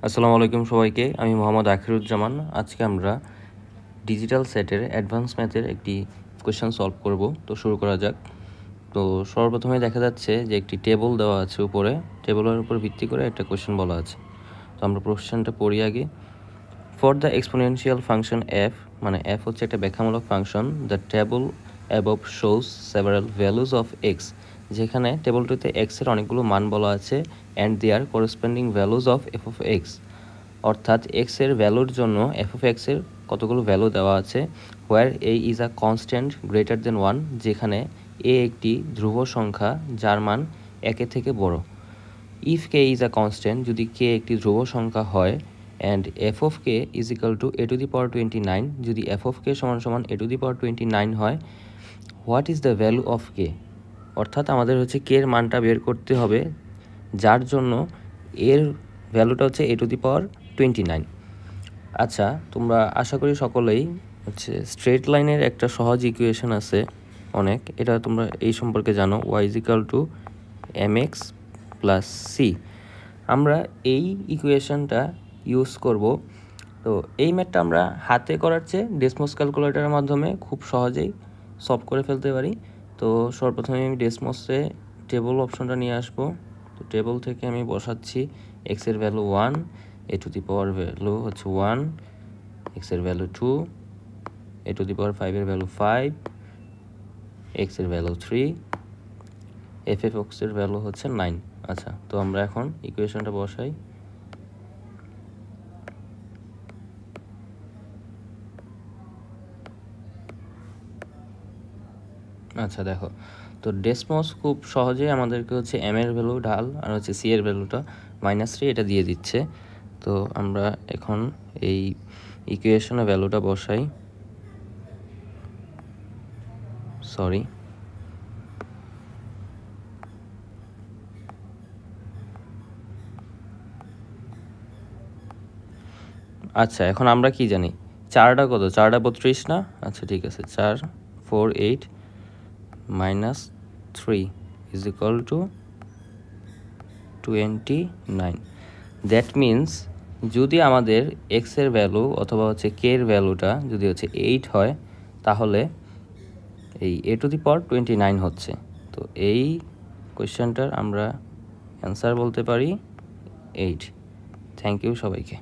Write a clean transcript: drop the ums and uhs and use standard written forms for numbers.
আসসালামু আলাইকুম সবাইকে, আমি মোহাম্মদ আখিরুজ্জামান। আজকে আমরা ডিজিটাল সেটের অ্যাডভান্স ম্যাথের একটি কোয়েশ্চেন সলভ করব। তো শুরু করা যাক। তো সর্বপ্রথমে দেখা যাচ্ছে যে একটি টেবল দেওয়া আছে, উপরে টেবলের উপর ভিত্তি করে একটা কোয়েশ্চেন বলা আছে। তো আমরা কোয়েশ্চেনটা পড়ি আগে। For the exponential function F, মানে এফ হচ্ছে একটা ব্যাখ্যামূলক function, the table above shows several values of X, যেখানে টেবলটিতে এক্সের অনেকগুলো মান বলা আছে, and their corresponding values of F of X, অর্থাৎ এক্সের ভ্যালুর জন্য এফ অফ এক্সের কতগুলো ভ্যালু দেওয়া আছে। Where A is a constant greater than 1, যেখানে এ একটি ধ্রুব সংখ্যা যার মান একের থেকে বড়। If K is a constant, যদি কে একটি ধ্রুব সংখ্যা হয়, and F of K is equal to A to the power 29, যদি এফ অফ কে সমান সমান এ টু দি পাওয়ার 29 হয়, what is the value of K, অর্থাৎ আমাদের হচ্ছে কে এর মানটা বের করতে হবে যার জন্য এর ভ্যালুটা হচ্ছে এ টু দি পাওয়ার 29। আচ্ছা, তোমরা আশা করি সকলেই হচ্ছে স্ট্রেট লাইনের একটা সহজ ইকুয়েশন আছে অনেক, এটা তোমরা এই সম্পর্কে জানো, Y is equal to M X plus C. আমরা এই ইকুয়েশনটা ইউজ করব। তো এই ম্যাথটা আমরা হাতে করার চেয়ে ডেসমোস ক্যালকুলেটরের মাধ্যমে খুব সহজেই সলভ করে ফেলতে পারি। তো সর্বপ্রথমে আমি ডেসমোসে টেবল অপশনটা নিয়ে আসবো। তো টেবল থেকে আমি বসাচ্ছি এক্সের value 1, A to the power value হচ্ছে 1, এক্সের value 2, A to the power 5-এর ভ্যালু 5, এক্সের ভ্যালু 3, এফ এফ এক্সের ভ্যালু হচ্ছে 9। আচ্ছা, তো আমরা এখন ইকুয়েশনটা বসাই। আচ্ছা দেখো, তো ডেসমোস খুব সহজেই আমাদেরকে হচ্ছে এম এর ভ্যালু ঢাল আর হচ্ছে সি এর ভ্যালুটা -3 এটা দিয়ে দিচ্ছে। তো আমরা এখন এই ইকুয়েশনে ভ্যালুটা বসাই। সরি, আচ্ছা এখন আমরা কি জানি, চারটা কত, 4টা 32 না? আচ্ছা ঠিক আছে, 4 4 8 -3 is equal to 29। That means যদি আমাদের এক্সের ভ্যালু অথবা হচ্ছে কে এর ভ্যালুটা যদি হচ্ছে 8 হয়, তাহলে এই এ টু দি পাওয়ার 29 হচ্ছে। তো এই কোয়েশ্চেনটার আমরা অ্যান্সার বলতে পারি 8। থ্যাংক ইউ সবাইকে।